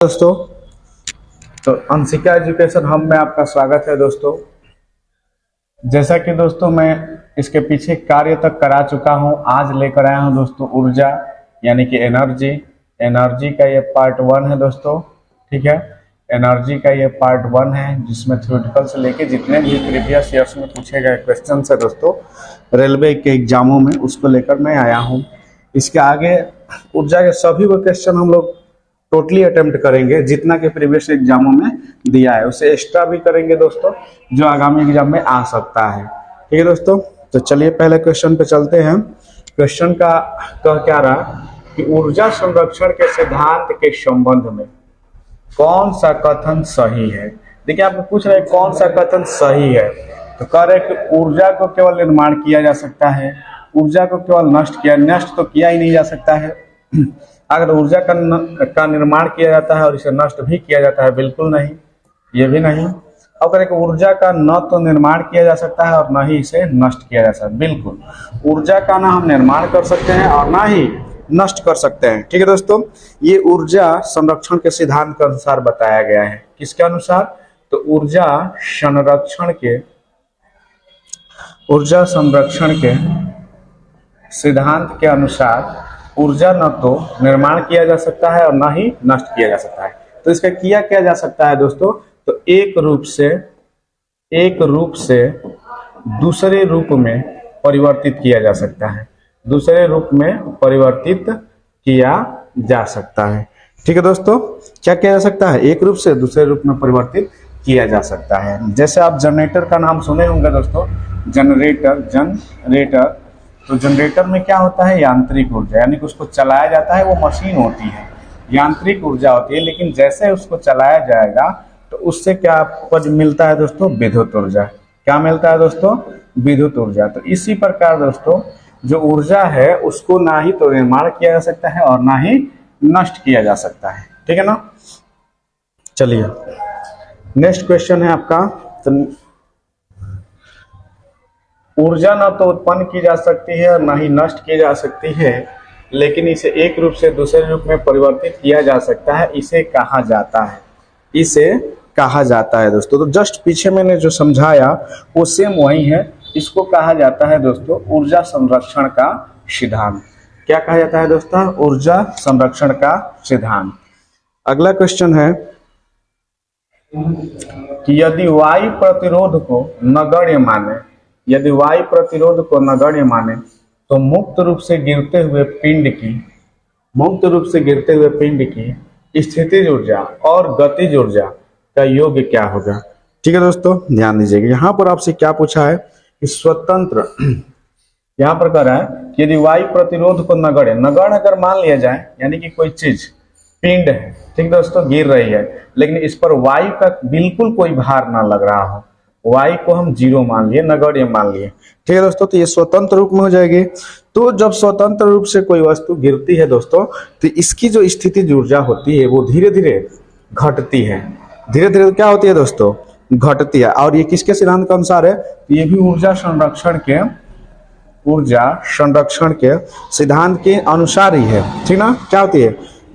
दोस्तों, तो Anshika education hub में आपका स्वागत है। दोस्तों, जैसा कि दोस्तों मैं इसके पीछे कार्य तक करा चुका हूं, आज लेकर आया हूं दोस्तों ऊर्जा यानी कि एनर्जी का ये पार्ट 1 है दोस्तों। ठीक है, एनर्जी का ये पार्ट 1 है जिसमें थ्योरेटिकल से लेके जितने भी प्रीवियस ईयर्स में पूछे गए क्वेश्चन है दोस्तों रेलवे के एग्जामों में, उसको लेकर मैं आया हूँ। इसके आगे ऊर्जा के सभी वो क्वेश्चन हम लोग टोटली अटेम्प्ट करेंगे, जितना कि प्रीवियस एग्जामों में दिया है उसे एक्स्ट्रा भी करेंगे दोस्तों, जो आगामी एग्जाम में आ सकता है। ठीक है दोस्तों, तो चलिए पहले क्वेश्चन पे चलते हैं। क्वेश्चन का क्या रहा कि ऊर्जा संरक्षण के सिद्धांत के संबंध में कौन सा कथन सही है। देखिए, आपको पूछ रहे हैं कौन सा कथन सही है, तो कह रहे कि ऊर्जा को केवल निर्माण किया जा सकता है, ऊर्जा को केवल नष्ट तो किया ही नहीं जा सकता है। अगर ऊर्जा का निर्माण किया जाता है और इसे नष्ट भी किया जाता है, बिल्कुल नहीं, ये भी नहीं। और करें कि ऊर्जा का न तो निर्माण किया जा सकता है और न ही इसे नष्ट किया जा सकता है। बिल्कुल, ऊर्जा का ना हम निर्माण कर सकते हैं और ना ही नष्ट कर सकते हैं। ठीक है दोस्तों, ये ऊर्जा संरक्षण के सिद्धांत के अनुसार बताया गया है। किसके अनुसार? तो ऊर्जा संरक्षण के सिद्धांत के अनुसार ऊर्जा न तो निर्माण किया जा सकता है और न ही नष्ट किया जा सकता है। तो इसका किया जा सकता है दोस्तों, तो एक रूप से दूसरे रूप में परिवर्तित किया जा सकता है, दूसरे रूप में परिवर्तित किया जा सकता है। ठीक है दोस्तों, क्या किया जा सकता है? एक रूप से दूसरे रूप में परिवर्तित किया जा सकता है। जैसे आप जनरेटर का नाम सुने होंगे दोस्तों, जनरेटर। तो जनरेटर में क्या होता है? यांत्रिक ऊर्जा, यानी कि उसको चलाया जाता है, वो मशीन होती है, यांत्रिक ऊर्जा होती है। लेकिन जैसे उसको चलाया जाएगा तो उससे क्या आपको मिलता है दोस्तों? विद्युत ऊर्जा। क्या मिलता है दोस्तों? विद्युत ऊर्जा। तो इसी प्रकार दोस्तों जो ऊर्जा है उसको ना ही तो निर्माण किया जा सकता है और ना ही नष्ट किया जा सकता है। ठीक है ना। चलिए नेक्स्ट क्वेश्चन है आपका। तो ऊर्जा ना तो उत्पन्न की जा सकती है और ना ही नष्ट की जा सकती है, लेकिन इसे एक रूप से दूसरे रूप में परिवर्तित किया जा सकता है। इसे कहा जाता है दोस्तों। तो जस्ट पीछे मैंने जो समझाया वो सेम वही है। इसको कहा जाता है दोस्तों ऊर्जा संरक्षण का सिद्धांत। क्या कहा जाता है दोस्तों? ऊर्जा संरक्षण का सिद्धांत। अगला क्वेश्चन है कि यदि वायु प्रतिरोध को नगण्य माने तो मुक्त रूप से गिरते हुए पिंड की स्थितिज ऊर्जा और गतिज ऊर्जा का योग क्या होगा। ठीक है दोस्तों, ध्यान दीजिएगा। यहाँ पर आपसे क्या पूछा है कि स्वतंत्र, यहाँ पर कह रहा है कि यदि वायु प्रतिरोध को नगण्य अगर मान लिया जाए, यानी कि कोई चीज पिंड है, ठीक दोस्तों, गिर रही है, लेकिन इस पर वायु का बिल्कुल कोई भार ना लग रहा हो, वायु को हम जीरो मान लिए, नगण्य मान लिए। ठीक है दोस्तों, तो ये स्वतंत्र रूप में हो जाएगी। तो जब स्वतंत्र रूप से कोई वस्तु गिरती है दोस्तों, तो इसकी जो स्थितिज ऊर्जा होती है वो धीरे धीरे घटती है। धीरे धीरे क्या होती है दोस्तों? घटती है। और ये किसके सिद्धांत के अनुसार है? तो ये भी ऊर्जा संरक्षण के सिद्धांत के अनुसार ही है। ठीक ना। क्या होती है?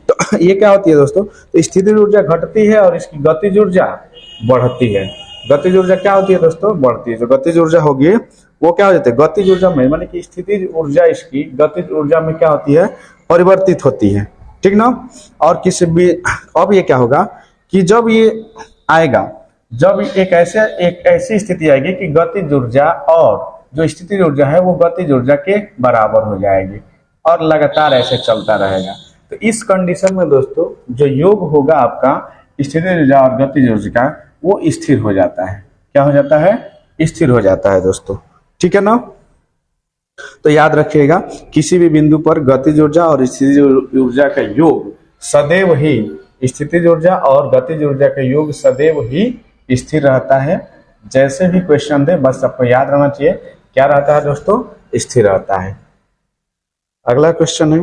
तो ये क्या होती है दोस्तों? तो स्थितिज ऊर्जा घटती है और इसकी गतिज ऊर्जा बढ़ती है। गतिज ऊर्जा क्या होती है दोस्तों? बढ़ती है। जो गतिज ऊर्जा होगी वो क्या हो जाती है? गतिज ऊर्जा में, माने कि स्थितिज ऊर्जा इसकी गतिज ऊर्जा में क्या होती है? परिवर्तित होती है। ठीक ना। और किसी भी, अब ये क्या होगा कि जब ये आएगा, जब एक ऐसी स्थिति आएगी कि गतिज ऊर्जा और जो स्थितिज ऊर्जा है वो गतिज ऊर्जा के बराबर हो जाएगी और लगातार ऐसे चलता रहेगा। तो इस कंडीशन में दोस्तों जो योग होगा आपका स्थितिज ऊर्जा और गतिज ऊर्जा का, वो स्थिर हो जाता है। क्या हो जाता है? स्थिर हो जाता है दोस्तों। ठीक है ना। तो याद रखिएगा, किसी भी बिंदु पर गतिज ऊर्जा और स्थितिज ऊर्जा का योग सदैव ही, स्थितिज ऊर्जा और गतिज ऊर्जा का योग सदैव ही स्थिर रहता है। जैसे भी क्वेश्चन दे बस आपको याद रहना चाहिए, क्या रहता है दोस्तों? स्थिर रहता है। अगला क्वेश्चन है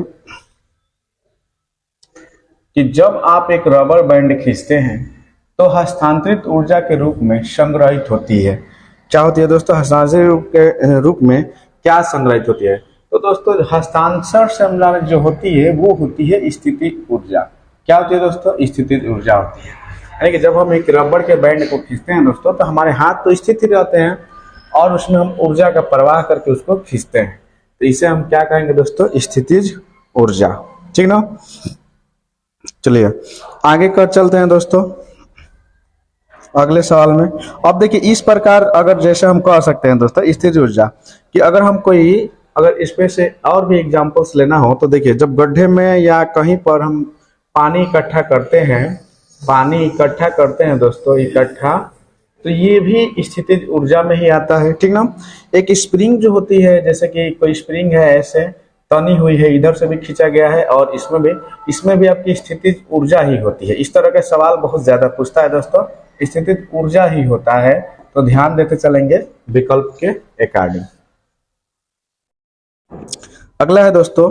कि जब आप एक रबर बैंड खींचते हैं तो हस्तांतरित ऊर्जा के रूप में संग्रहित होती है। क्या होती है दोस्तों? हस्तांतरित के रूप में क्या संग्रहित होती है? तो दोस्तों हस्तांतरण जो होती है वो होती है स्थितिज ऊर्जा। क्या होती है दोस्तों? स्थितिज ऊर्जा होती है। यानी कि जब हम एक रबड़ के बैंड को खींचते हैं दोस्तों, तो हमारे हाथ तो स्थिर ही रहते हैं और उसमें हम ऊर्जा का प्रवाह करके उसको खींचते हैं, तो इसे हम क्या कहेंगे दोस्तों? स्थितिज ऊर्जा। ठीक ना? चलिए आगे कर चलते हैं दोस्तों अगले सवाल में। अब देखिए इस प्रकार अगर जैसे हम कह सकते हैं दोस्तों स्थिर ऊर्जा कि अगर हम कोई अगर इसमें से और भी एग्जांपल्स लेना हो तो देखिए, जब गड्ढे में या कहीं पर हम पानी इकट्ठा करते हैं, पानी इकट्ठा करते हैं दोस्तों इकट्ठा, तो ये भी स्थितिज ऊर्जा में ही आता है। ठीक ना? एक स्प्रिंग जो होती है, जैसे कि कोई स्प्रिंग है ऐसे तनी हुई है, इधर से भी खींचा गया है और इसमें भी आपकी स्थितिज ऊर्जा ही होती है। इस तरह के सवाल बहुत ज्यादा पूछता है दोस्तों, स्थितिज ऊर्जा ही होता है, तो ध्यान देते चलेंगे विकल्प के अकॉर्डिंग। अगला है दोस्तों,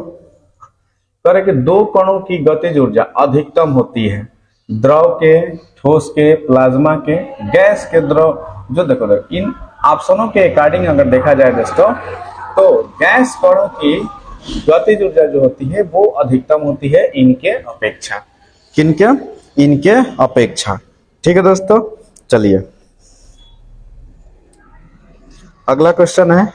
कह रहे कि दो कणों की गतिज ऊर्जा अधिकतम होती है द्रव के, ठोस के, प्लाज्मा के, गैस के, द्रव। जो देखो इन ऑप्शनों के अकॉर्डिंग अगर देखा जाए दोस्तों, तो गैस कणों की गतिज ऊर्जा जो होती है वो अधिकतम होती है इनके अपेक्षा। किनके? इनके अपेक्षा। ठीक है दोस्तों, चलिए अगला क्वेश्चन है,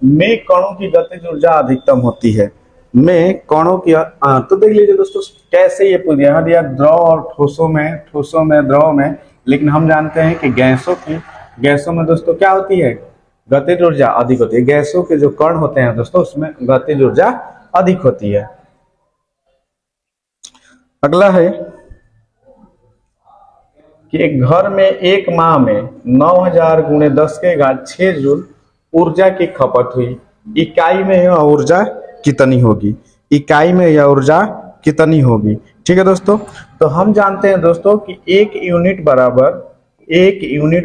में कणों की गतिज ऊर्जा अधिकतम होती है। में कणों की तो देख लीजिए दोस्तों कैसे ये पूछ दिया, दिया द्रव और ठोसों में द्रव में, लेकिन हम जानते हैं कि गैसों में दोस्तों क्या होती है? गतिज ऊर्जा अधिक होती है। गैसों के जो कण होते हैं दोस्तों उसमें गतिज ऊर्जा अधिक होती है। अगला है कि एक घर में एक माह में 9000 गुणे 10 के घात 6 जूल ऊर्जा की खपत हुई। इकाई में यह ऊर्जा कितनी होगी? इकाई में यह ऊर्जा कितनी होगी? ठीक है दोस्तों, तो हम जानते हैं दोस्तों कि एक यूनिट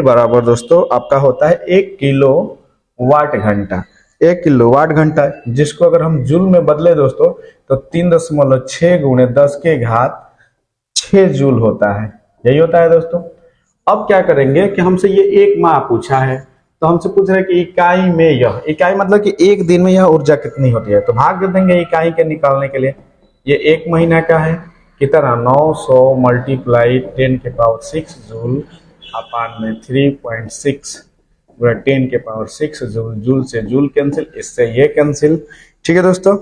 बराबर दोस्तों आपका होता है 1 किलो वाट घंटा। 1 किलो वाट घंटा, जिसको अगर हम जूल में बदले दोस्तों तो 3.6 गुणे 10 के घात 6 जूल होता है। यही होता है दोस्तों। अब क्या करेंगे कि हमसे ये एक माह पूछा है, तो हमसे पूछ रहे हैं कि इकाई में यह, इकाई मतलब कि एक दिन में यह ऊर्जा कितनी होती है, तो भाग दे देंगे इकाई के निकालने के लिए। ये एक महीना का है, कितना? 900 मल्टीप्लाई 10 के पावर 6 जूल अपान में 3.6 10 के पावर 6 जूल। जूल से जूल कैंसिल, इससे ये कैंसिल। ठीक है दोस्तों,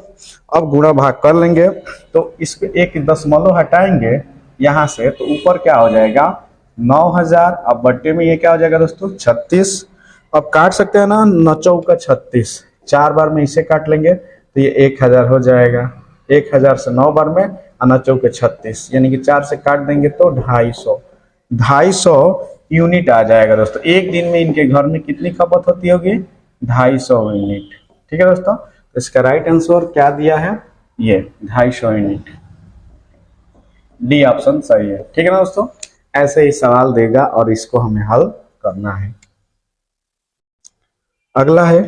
अब गुणा भाग कर लेंगे, तो इस पे एक दशमलव हटाएंगे यहाँ से, तो ऊपर क्या हो जाएगा? 9000। अब बट्टे में ये क्या हो जाएगा दोस्तों? 36। अब काट सकते हैं ना, 9 चौका 36, 4 बार में इसे काट लेंगे तो ये 1000 हो जाएगा। 1000 से 9 बार में, 9 चौके 36, यानी कि 4 से काट देंगे तो 250 यूनिट आ जाएगा दोस्तों। एक दिन में इनके घर में कितनी खपत होती होगी? 250 यूनिट। ठीक है दोस्तों, तो इसका राइट आंसर क्या दिया है? ये 250 यूनिट, डी ऑप्शन सही है। ठीक है ना दोस्तों, ऐसे ही सवाल देगा और इसको हमें हल करना है। अगला है,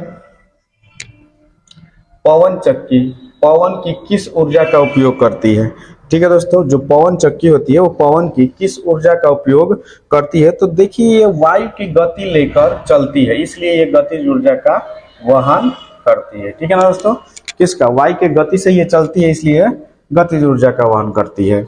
पवन चक्की पवन की किस ऊर्जा का उपयोग करती है? ठीक है दोस्तों, जो पवन चक्की होती है वो पवन की किस ऊर्जा का उपयोग करती है? तो देखिए ये वायु की गति लेकर चलती है, इसलिए ये गतिज ऊर्जा का वहन करती है। ठीक है ना दोस्तों, किसका? वायु के गति से ये चलती है, इसलिए गतिज ऊर्जा का वहन करती है।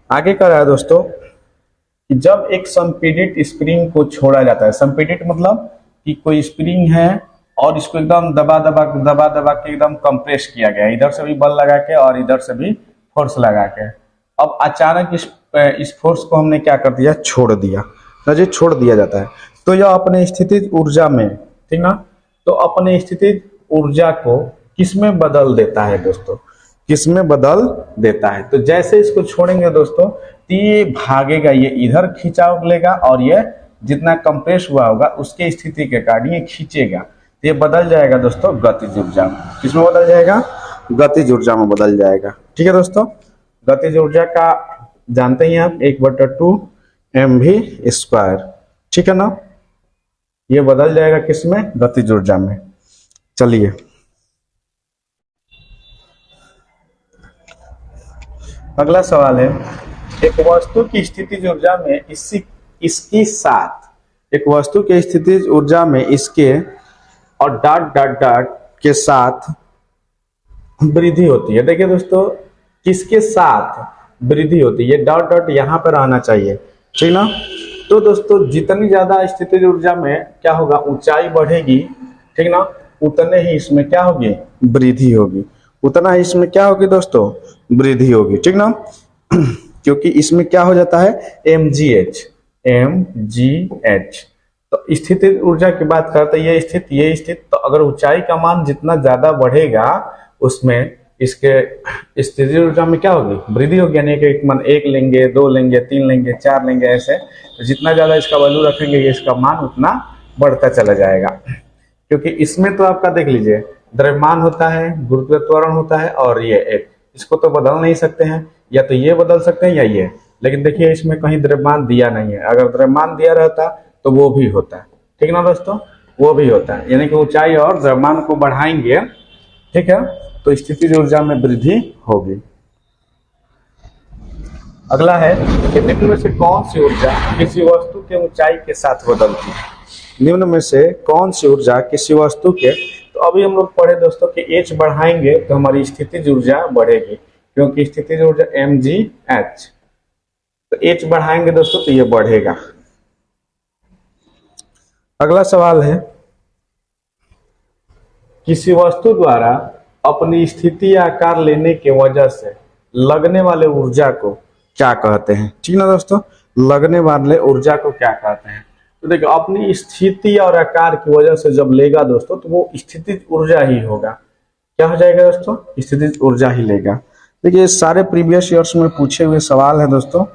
आगे कर रहा है दोस्तों कि जब एक संपीड़ित स्प्रिंग को छोड़ा जाता है, संपीड़ित मतलब कि कोई स्प्रिंग है और इसको एकदम दबा दबा के एकदम कंप्रेस किया गया, इधर से भी बल लगा के और इधर से भी फोर्स लगा के। अब अचानक इस फोर्स को हमने क्या कर दिया? छोड़ दिया। तो छोड़ दिया जाता है तो यह अपने स्थितिज ऊर्जा में, ठीक ना, तो अपने स्थितिज ऊर्जा को किसमें बदल देता है दोस्तों? किसमें बदल देता है? तो जैसे इसको छोड़ेंगे दोस्तों तो ये भागेगा, ये इधर खिंचाव लेगा और ये जितना कंप्रेस हुआ होगा उसके स्थिति के कारण ये खींचेगा, तो ये बदल जाएगा दोस्तों गतिज ऊर्जा में। किसमें बदल जाएगा? गतिज ऊर्जा में बदल जाएगा। ठीक है दोस्तों, गतिज ऊर्जा का जानते ही आप 1/2 mv²। ठीक है ना, ये बदल जाएगा किसमें? गतिज ऊर्जा में। चलिए अगला सवाल है, एक वस्तु की स्थितिज ऊर्जा में इसके साथ, एक वस्तु के स्थितिज ऊर्जा में इसके और डॉट डॉट डॉट के साथ वृद्धि होती है। देखिए दोस्तों, किसके साथ वृद्धि होती है, ये डॉट डॉट यहाँ पर आना चाहिए, ठीक ना। तो दोस्तों जितनी ज्यादा स्थितिज ऊर्जा में क्या होगा, ऊंचाई बढ़ेगी, ठीक ना, उतने ही इसमें क्या होगी, वृद्धि होगी, उतना ही इसमें क्या होगी दोस्तों, वृद्धि होगी, ठीक ना। क्योंकि इसमें क्या हो जाता है, mgh तो स्थितिज ऊर्जा की बात करते हैं, ये स्थित तो अगर ऊंचाई का मान जितना ज्यादा बढ़ेगा उसमें इसके स्थितिज ऊर्जा में क्या होगी, वृद्धि होगी। यानी कि मान 1 लेंगे, 2 लेंगे, 3 लेंगे, 4 लेंगे, ऐसे तो जितना ज्यादा इसका वैल्यू रखेंगे ये इसका मान उतना बढ़ता चला जाएगा। क्योंकि इसमें तो आपका देख लीजिए, द्रव्यमान होता है, गुरुत्व त्वरण होता है, और ये एक, इसको तो बदल नहीं सकते हैं, या तो ये बदल सकते हैं या ये, लेकिन देखिए इसमें कहीं द्रव्यमान दिया नहीं है। अगर द्रव्यमान दिया रहता तो वो भी होता है, ठीक ना दोस्तों, वो भी होता है। यानी कि ऊंचाई और द्रव्यमान को बढ़ाएंगे, ठीक है, तो स्थितिज ऊर्जा में वृद्धि होगी। अगला है कि निम्न में से कौन सी ऊर्जा किसी वस्तु के ऊंचाई के साथ बदलती है। निम्न में से कौन सी ऊर्जा किसी वस्तु के, तो अभी हम लोग पढ़े दोस्तों कि एच बढ़ाएंगे तो हमारी स्थितिज ऊर्जा बढ़ेगी, क्योंकि स्थितिज ऊर्जा mgh, तो एच बढ़ाएंगे दोस्तों तो ये बढ़ेगा। अगला सवाल है, किसी वस्तु द्वारा अपनी स्थिति या आकार लेने के वजह से लगने वाले ऊर्जा को क्या कहते हैं, ठीक ना दोस्तों, लगने वाले ऊर्जा को क्या कहते हैं। तो देखिए अपनी स्थिति और आकार की वजह से जब लेगा दोस्तों तो वो स्थितिज ऊर्जा ही होगा। क्या हो जाएगा दोस्तों, स्थितिज ऊर्जा ही लेगा। देखिए सारे प्रीवियस ईयर्स में पूछे हुए सवाल है दोस्तों,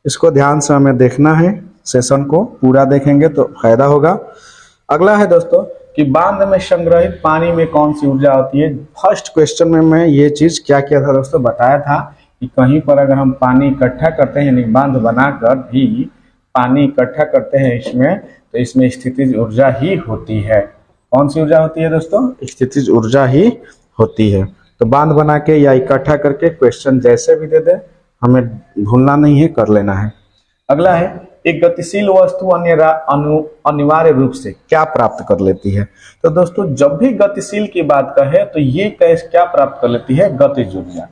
इसको ध्यान से हमें देखना है, सेशन को पूरा देखेंगे तो फायदा होगा। अगला है दोस्तों कि बांध में संग्रहित पानी में कौन सी ऊर्जा होती है। फर्स्ट क्वेश्चन में मैं ये चीज क्या किया था दोस्तों, बताया था कि कहीं पर अगर हम पानी इकट्ठा करते हैं, यानी बांध बनाकर भी पानी इकट्ठा करते हैं इसमें, तो इसमें स्थितिज ऊर्जा ही होती है। कौन सी ऊर्जा होती है दोस्तों, स्थितिज ऊर्जा ही होती है। तो बांध बना के या इकट्ठा करके, क्वेश्चन जैसे भी दे दे हमें भूलना नहीं है, कर लेना है। अगला है, एक गतिशील वस्तु अनिवार्य रूप से क्या प्राप्त कर लेती है। तो दोस्तों जब भी गतिशील की बात कहे तो ये कैसे क्या प्राप्त कर लेती है, गतिज ऊर्जा।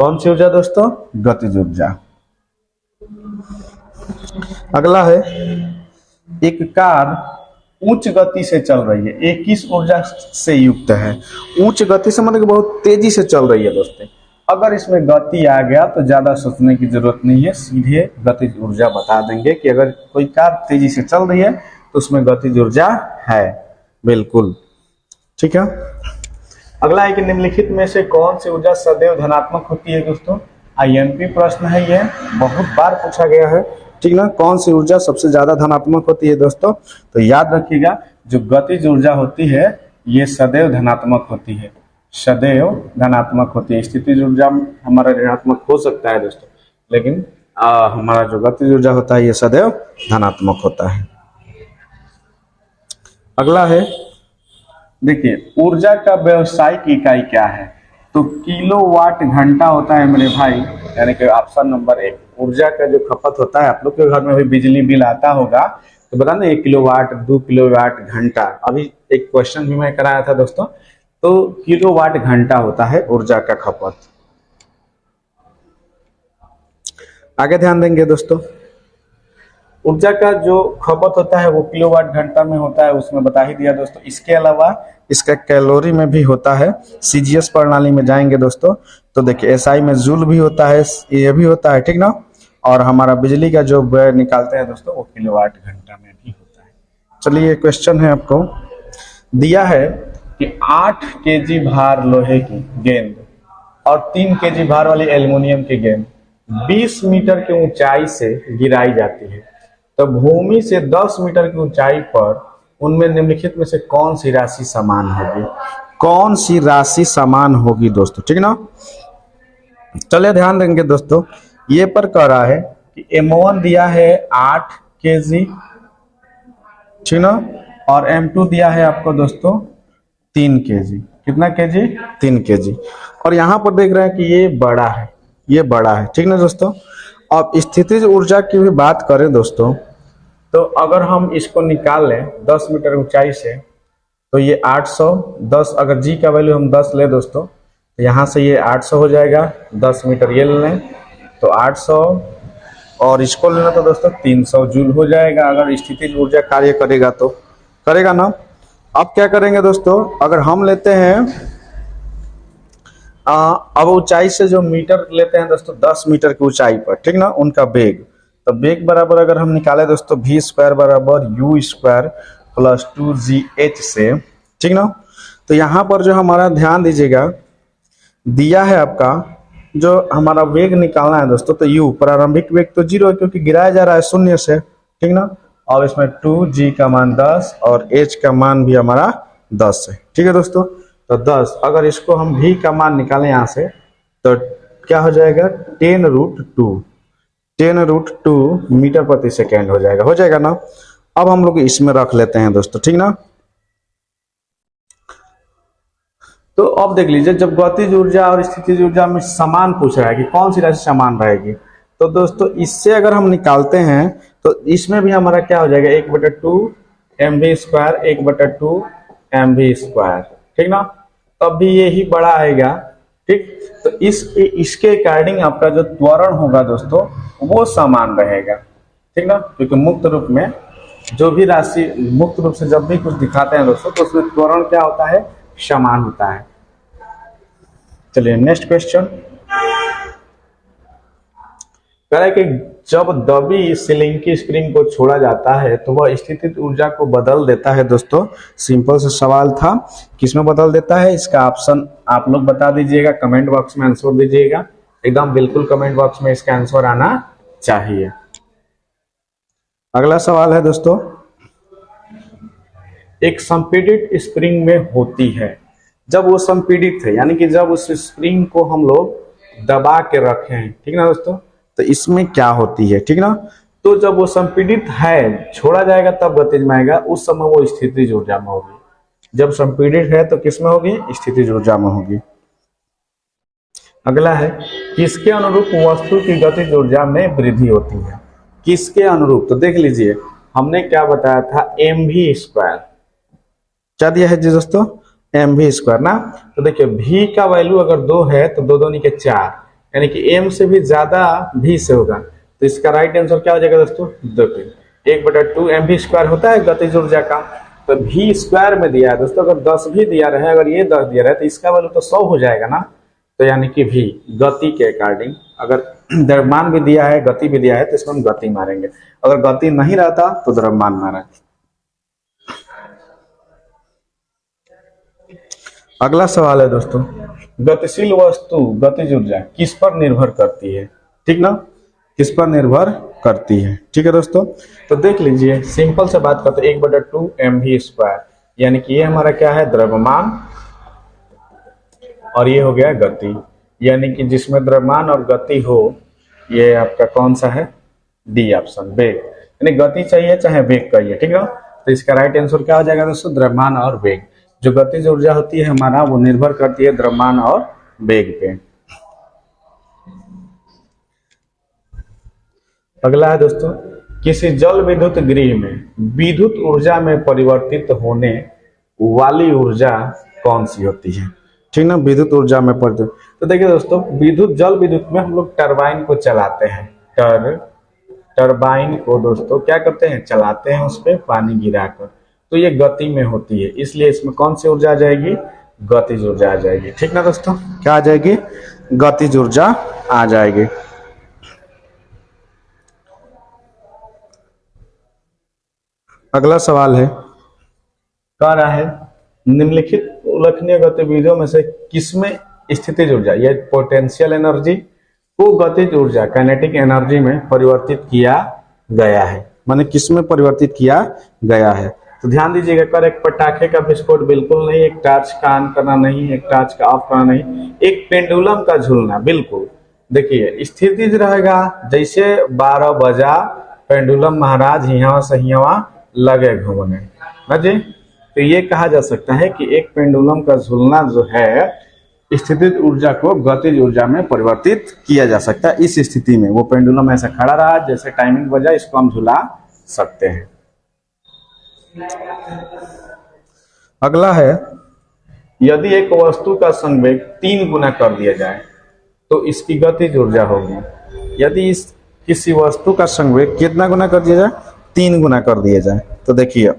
कौन सी ऊर्जा दोस्तों, गतिज ऊर्जा। अगला है, एक कार उच्च गति से चल रही है, ये किस ऊर्जा से युक्त है। उच्च गति से मतलब बहुत तेजी से चल रही है दोस्तों। अगर इसमें गति आ गया तो ज्यादा सोचने की जरूरत नहीं है, सीधे गतिज ऊर्जा बता देंगे कि अगर कोई कार तेजी से चल रही है तो उसमें गतिज ऊर्जा है, बिल्कुल, ठीक है। अगला है कि निम्नलिखित में से कौन सी ऊर्जा सदैव धनात्मक होती है दोस्तों। आईएमपी प्रश्न है, ये बहुत बार पूछा गया है, ठीक ना। कौन सी ऊर्जा सबसे ज्यादा धनात्मक होती है दोस्तों, तो याद रखिएगा जो गतिज ऊर्जा होती है ये सदैव धनात्मक होती है, सदैव धनात्मक होती है। स्थितिज ऊर्जा हमारा ऋणात्मक हो सकता है दोस्तों, लेकिन हमारा जो गतिज ऊर्जा होता है ये सदैव धनात्मक होता है। अगला है, देखिए ऊर्जा का व्यावसायिक इकाई क्या है, तो किलोवाट घंटा होता है मेरे भाई, यानी कि ऑप्शन नंबर 1। ऊर्जा का जो खपत होता है, आप लोग के घर में भी बिजली बिल आता होगा तो बता ना, 1 किलोवाट, 2 किलोवाट घंटा। अभी एक क्वेश्चन भी मैं कराया था दोस्तों, तो किलोवाट घंटा होता है ऊर्जा का खपत। आगे ध्यान देंगे दोस्तों, ऊर्जा का जो खपत होता है वो किलोवाट घंटा में होता है, उसमें बता ही दिया दोस्तों। इसके अलावा इसका कैलोरी में भी होता है। सीजीएस प्रणाली में जाएंगे दोस्तों तो देखिए एसआई में जूल भी होता है, ये भी होता है, ठीक ना। और हमारा बिजली का जो व्यय निकालते हैं दोस्तों वो किलोवाट घंटा में भी होता है। चलिए क्वेश्चन है, आपको दिया है कि 8 केजी भार लोहे की गेंद और 3 केजी भार वाली एल्युमिनियम की गेंद 20 मीटर की ऊंचाई से गिराई जाती है, तो भूमि से 10 मीटर की ऊंचाई पर उनमें निम्नलिखित में से कौन सी राशि समान होगी। कौन सी राशि समान होगी दोस्तों, ठीक ना। चलिए ध्यान देंगे दोस्तों, ये पर कह रहा है कि M1 दिया है 8 केजी, ठीक ना, और M2 दिया है आपको दोस्तों 3 केजी। कितना केजी, 3 केजी। और यहाँ पर देख रहे हैं कि ये बड़ा है, ये बड़ा है, ठीक ना दोस्तों। अब स्थितिज ऊर्जा की भी बात करें दोस्तों, तो अगर हम इसको निकाल लें 10 मीटर ऊंचाई से, तो ये 810, अगर जी का वैल्यू हम 10 ले दोस्तों तो यहाँ से ये 800 हो जाएगा, 10 मीटर ये ले लें तो 800, और इसको लेना तो दोस्तों 300 जूल हो जाएगा। अगर स्थितिज ऊर्जा कार्य करेगा तो करेगा ना। अब क्या करेंगे दोस्तों, अगर हम लेते हैं अब ऊंचाई से जो मीटर लेते हैं दोस्तों 10 मीटर की ऊंचाई पर, ठीक ना, उनका वेग, तो वेग बराबर अगर हम निकाले दोस्तों v स्क्वायर बराबर u स्क्वायर प्लस 2gh से, ठीक ना। तो यहाँ पर जो हमारा ध्यान दीजिएगा दिया है आपका जो हमारा वेग निकालना है दोस्तों, तो u प्रारंभिक वेग तो 0 है क्योंकि गिराया जा रहा है शून्य से, ठीक ना। और इसमें 2g का मान 10 और h का मान भी हमारा 10 है, ठीक है दोस्तों। तो 10, अगर इसको हम v का मान निकालें यहाँ से तो क्या हो जाएगा 10√2 मीटर प्रति सेकेंड हो जाएगा ना। अब हम लोग इसमें रख लेते हैं दोस्तों, ठीक ना। तो अब देख लीजिए, जब गतिज ऊर्जा और स्थितिज ऊर्जा में समान पूछ रहा है कि कौन सी राशि समान रहेगी, तो दोस्तों इससे अगर हम निकालते हैं तो इसमें भी हमारा क्या हो जाएगा 1/2 mv स्क्वायर 1/2 mv स्क्वायर, ठीक ना। तब भी यही बड़ा आएगा, ठीक। तो इसके अकॉर्डिंग आपका जो त्वरण होगा दोस्तों वो समान रहेगा, ठीक ना, क्योंकि मुक्त रूप में जो भी राशि मुक्त रूप से जब भी कुछ दिखाते हैं दोस्तों तो उसमें त्वरण क्या होता है, समान होता है। चलिए नेक्स्ट क्वेश्चन कह रहा है कि जब दबी सीलिंग की स्प्रिंग को छोड़ा जाता है तो वह स्थितिज ऊर्जा को बदल देता है। दोस्तों सिंपल सा सवाल था, किसमें बदल देता है, इसका ऑप्शन आप लोग बता दीजिएगा, कमेंट बॉक्स में आंसर दीजिएगा, एकदम बिल्कुल कमेंट बॉक्स में इसका आंसर आना चाहिए। अगला सवाल है दोस्तों, एक संपीड़ित स्प्रिंग में होती है, जब वो संपीड़ित है यानी कि जब उस स्प्रिंग को हम लोग दबा के रखें, ठीक ना दोस्तों, तो इसमें क्या होती है, ठीक ना। तो जब वो संपीड़ित है छोड़ा जाएगा तब गतिज में आएगा, उस समय वो स्थितिज ऊर्जा में होगी। जब संपीड़ित है तो किस में होगी, स्थितिज ऊर्जा में होगी। अगला है किसके अनुरूप वस्तु की गतिज ऊर्जा में वृद्धि होती है, किसके अनुरूप। तो देख लीजिए हमने क्या बताया था mv स्क्वायर, क्या दिया है जी दोस्तों mv स्क्वायर ना। तो देखिए v का वैल्यू अगर 2 है तो 2 दूनी के 4, यानी कि m से भी ज्यादा v से होगा, तो इसका राइट आंसर क्या हो जाएगा दोस्तों, देखिए 1/2 mv स्क्वायर होता है गतिज ऊर्जा का, तो v स्क्वायर में दिया है दोस्तों, अगर 10 भी दिया रहे, अगर ये 10 दिया रहे तो इसका वैल्यू तो 100 हो जाएगा ना। तो यानी कि v गति के अकॉर्डिंग, अगर द्रव्यमान भी दिया है गति भी दिया है तो इसमें हम गति मारेंगे, अगर गति नहीं रहता तो द्रव्यमान मारेंगे। अगला सवाल है दोस्तों, गतिशील वस्तु गतिज ऊर्जा किस पर निर्भर करती है, ठीक ना, किस पर निर्भर करती है, ठीक है दोस्तों। तो देख लीजिए सिंपल से बात करते हैं 1/2 mv स्क्वायर, यानी कि ये हमारा क्या है द्रव्यमान और ये हो गया गति, यानी कि जिसमें द्रव्यमान और गति हो ये आपका कौन सा है, डी ऑप्शन वेग, यानी गति चाहिए चाहे वेग चाहिए, ठीक है। तो इसका राइट आंसर क्या हो जाएगा दोस्तों, द्रव्यमान और वेग। जो गतिज ऊर्जा होती है हमारा वो निर्भर करती है द्रव्यमान और वेग पे। अगला है दोस्तों, किसी जल विद्युत गृह में विद्युत ऊर्जा में परिवर्तित होने वाली ऊर्जा कौन सी होती है, ठीक ना, विद्युत ऊर्जा में परिवर्तित। तो देखिए दोस्तों जल विद्युत में हम लोग टरबाइन को चलाते हैं, टरबाइन को दोस्तों क्या करते हैं, चलाते हैं, उस पर पानी गिराकर, तो ये गति में होती है, इसलिए इसमें कौन सी ऊर्जा आ जाएगी, गतिज ऊर्जा आ जाएगी, ठीक ना दोस्तों, क्या आ जाएगी, गतिज ऊर्जा आ जाएगी। अगला सवाल है, कह रहा है निम्नलिखित उल्लेखनीय गतिविधियों में से किसमें स्थितिज ऊर्जा या पोटेंशियल एनर्जी को गतिज ऊर्जा काइनेटिक एनर्जी में परिवर्तित किया गया है, माने किसमें परिवर्तित किया गया है। तो ध्यान दीजिएगा, कर एक पटाखे का विस्फोट बिल्कुल नहीं, एक टॉर्च का ऑन करना नहीं, एक टॉर्च का ऑफ करना नहीं, एक पेंडुलम का झूलना बिल्कुल। देखिए स्थितिज रहेगा, जैसे 12 बजा पेंडुलम महाराज हियावा से हियावा लगे घूमने ना जी। तो ये कहा जा सकता है कि एक पेंडुलम का झूलना जो है स्थितिज ऊर्जा को गतिज ऊर्जा में परिवर्तित किया जा सकता है। इस स्थिति में वो पेंडुलम ऐसा खड़ा रहा, जैसे टाइमिंग बजा, इसको हम झुला सकते हैं। अगला है यदि एक वस्तु का संवेग 3 गुना कर दिया जाए तो इसकी गतिज ऊर्जा होगी। यदि इस किसी वस्तु का संवेग कितना गुना कर दिया जाए, 3 गुना कर दिया जाए, तो देखिए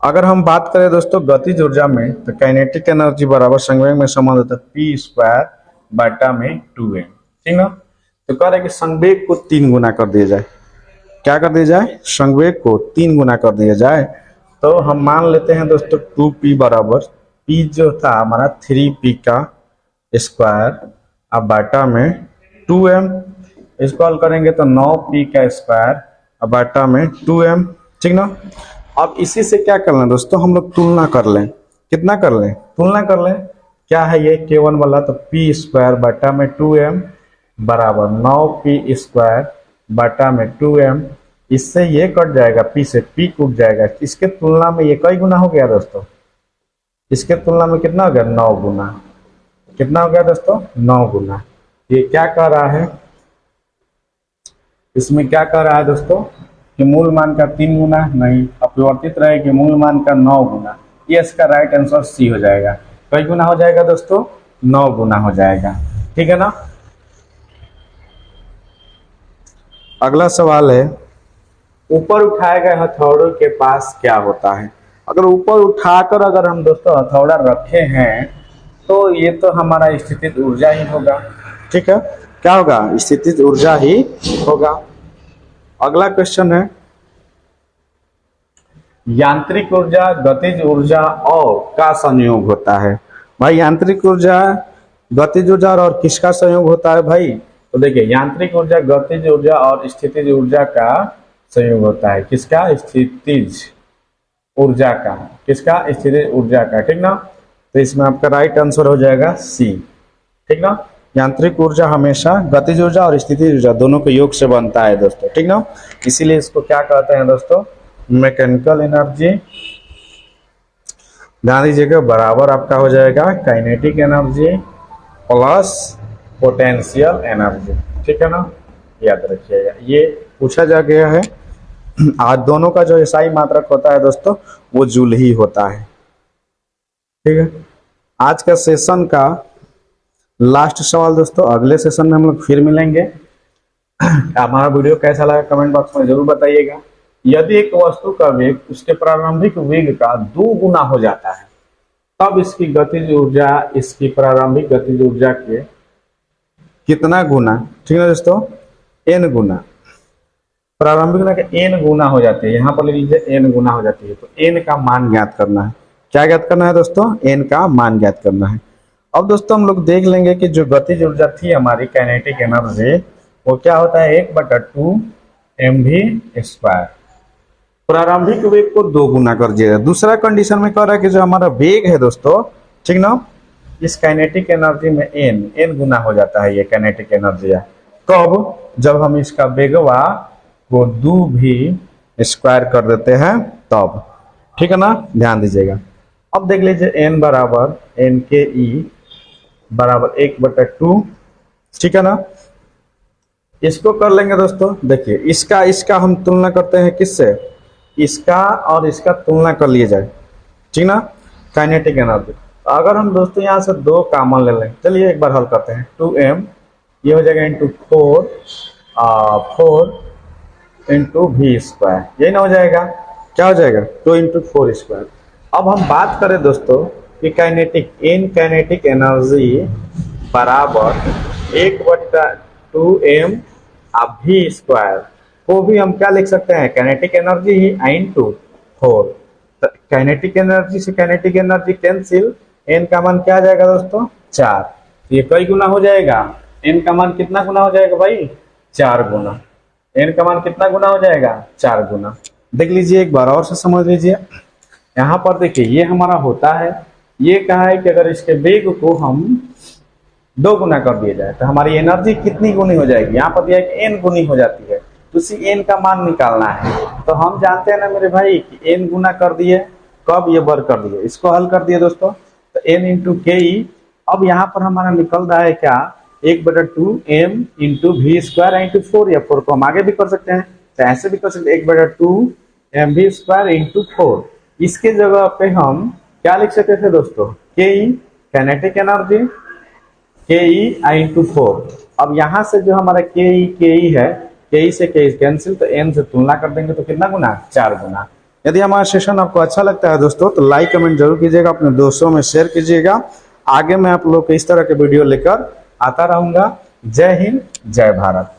अगर हम बात करें दोस्तों गतिज ऊर्जा में, तो काइनेटिक एनर्जी बराबर संवेग में संबंध होता है पी स्क्वायर बटा में 2m, ठीक ना। तो कह रहे कि संवेग को 3 गुना कर दिया जाए, क्या कर दिया जाए, संवेग को 3 गुना कर दिया जाए। तो हम मान लेते हैं दोस्तों 2p बराबर, p जो था हमारा 3p का स्क्वायर अब बाटा में 2m, इसको हल करेंगे तो 9p का स्क्वायर अब बाटा में 2m, ठीक ना। अब इसी से क्या कर लें दोस्तों, हम लोग तुलना कर लें, कितना कर लें, तुलना कर लें, क्या है ये k1 वाला, तो p स्क्वायर बटा में 2m बराबर 9p स्क्वायर बटा में 2m, इससे ये कट जाएगा, p से p कट जाएगा, इसके तुलना में ये कई गुना हो गया दोस्तों, इसके तुलना में कितना हो गया, 9 गुना, कितना हो गया दोस्तों, 9 गुना। ये क्या कह रहा है, इसमें क्या कह रहा है दोस्तों कि मूल मान का 3 गुना नहीं, अपरिवर्तित रहे कि मूल मान का 9 गुना, ये इसका राइट आंसर सी हो जाएगा। कई गुना हो जाएगा दोस्तों, 9 गुना हो जाएगा, ठीक है ना। अगला सवाल है, ऊपर उठाए गए हथौड़े के पास क्या होता है। अगर ऊपर उठाकर अगर हम दोस्तों हथौड़ा रखे हैं तो ये तो हमारा स्थितिज ऊर्जा ही होगा, ठीक है, क्या होगा, स्थितिज ऊर्जा ही होगा। अगला क्वेश्चन है, यांत्रिक ऊर्जा गतिज ऊर्जा और का संयोग होता है। भाई यांत्रिक ऊर्जा गतिज ऊर्जा और किसका संयोग होता है भाई, तो देखिए यांत्रिक ऊर्जा गतिज ऊर्जा और स्थितिज ऊर्जा का संयोग होता है, किसका, स्थितिज ऊर्जा का, किसका, स्थितिज ऊर्जा का, ठीक ना। तो इसमें आपका राइट आंसर हो जाएगा सी, ठीक ना। यांत्रिक ऊर्जा हमेशा गतिज ऊर्जा और स्थितिज ऊर्जा दोनों के योग से बनता है दोस्तों, ठीक ना। इसीलिए इसको क्या कहते हैं दोस्तों, मैकेनिकल एनर्जी। ध्यान दीजिएगा बराबर आपका हो जाएगा kinetic energy plus potential energy, ठीक है ना, याद रखिएगा, ये पूछा जा गया है। आज दोनों का जो एसआई मात्रक होता है दोस्तों वो जूल ही होता है, ठीक है। आज का सेशन का लास्ट सवाल दोस्तों, अगले सेशन में हम लोग फिर मिलेंगे। हमारा वीडियो कैसा लगा कमेंट बॉक्स में जरूर बताइएगा। यदि एक वस्तु का वेग उसके प्रारंभिक वेग का 2 गुना हो जाता है तब इसकी गतिज ऊर्जा इसकी प्रारंभिक गतिज ऊर्जा के कितना गुना, ठीक है दोस्तों, n गुना, प्रारंभिक ना के n गुना हो जाती है, यहाँ पर लिख लीजिए n गुना हो जाती है। तो n का मान ज्ञात करना है, क्या ज्ञात करना है दोस्तों, n का मान ज्ञात करना है। अब दोस्तों हम लोग देख लेंगे कि जो गतिज ऊर्जा थी हमारी काइनेटिक एनर्जी, वो क्या होता है 1/2 mv स्क्वायर, प्रारंभिक वेग को 2 गुना कर दिया। दूसरा कंडीशन में कह रहा है कि जो हमारा वेग है दोस्तों, ठीक ना, इस काइनेटिक एनर्जी में n गुना हो जाता है, ये काइनेटिक एनर्जी है। कब, जब हम इसका वेगवा को 2 भी स्क्वायर कर देते हैं तब, ठीक है ना, ध्यान दीजिएगा। अब देख लीजिए n बराबर n के ई बराबर 1/2, ठीक है ना। इसको कर लेंगे दोस्तों, देखिए इसका हम तुलना करते हैं किससे, इसका और इसका तुलना कर लिए जाए, ठीक ना, काइनेटिक एनर्जी। अगर हम दोस्तों यहाँ से 2 कॉमन ले लें, चलिए एक बार हल करते हैं, 2m ये हो जाएगा इंटू 4 इंटू वी स्क्वायर, यही ना हो जाएगा, क्या हो जाएगा 2 इंटू 4 स्क्वायर। अब हम बात करें दोस्तों कि काइनेटिक एनर्जी बराबर 1/2m वी स्क्वायर को भी हम क्या लिख सकते हैं, काइनेटिक एनर्जी ही इंटू 4। काइनेटिक एनर्जी से काइनेटिक एनर्जी कैंसिल, n का मान क्या आ जाएगा दोस्तों 4, ये कई गुना हो जाएगा, n का मान कितना गुना हो जाएगा भाई, 4 गुना, n का मान कितना गुना हो जाएगा, 4 गुना। देख लीजिए एक बार और से समझ लीजिए, यहाँ पर देखिए ये हमारा होता है, ये कहा है कि अगर इसके वेग को हम 2 गुना कर दिया जाए तो हमारी एनर्जी कितनी गुनी हो जाएगी, यहाँ पर दिया है कि n गुनी हो जाती है, तो उसी n का मान निकालना है। तो हम जानते हैं ना मेरे भाई कि n गुना कर दिए, कब, ये वर्ग कर दिए, इसको हल कर दिए दोस्तों, तो n इंटू के ई। अब यहाँ पर हमारा निकल रहा है क्या, 1/2 m into V square into 4, या 4 को हम आगे भी कर सकते हैं, तो ऐसे भी कर सकते हैं 1/2 mv स्क्वायर इंटू 4। इसके जगह पे हम क्या लिख सकते थे दोस्तों, के ई काइनेटिक एनर्जी, के ई आई इंटू 4। अब यहाँ से जो हमारा के ई है, के ई से के ई कैंसिल, तो एन से तुलना कर देंगे तो कितना गुना, 4 गुना। यदि हमारा सेशन आपको अच्छा लगता है दोस्तों तो लाइक कमेंट जरूर कीजिएगा, अपने दोस्तों में शेयर कीजिएगा। आगे मैं आप लोग को इस तरह के वीडियो लेकर आता रहूंगा। जय हिंद, जय भारत।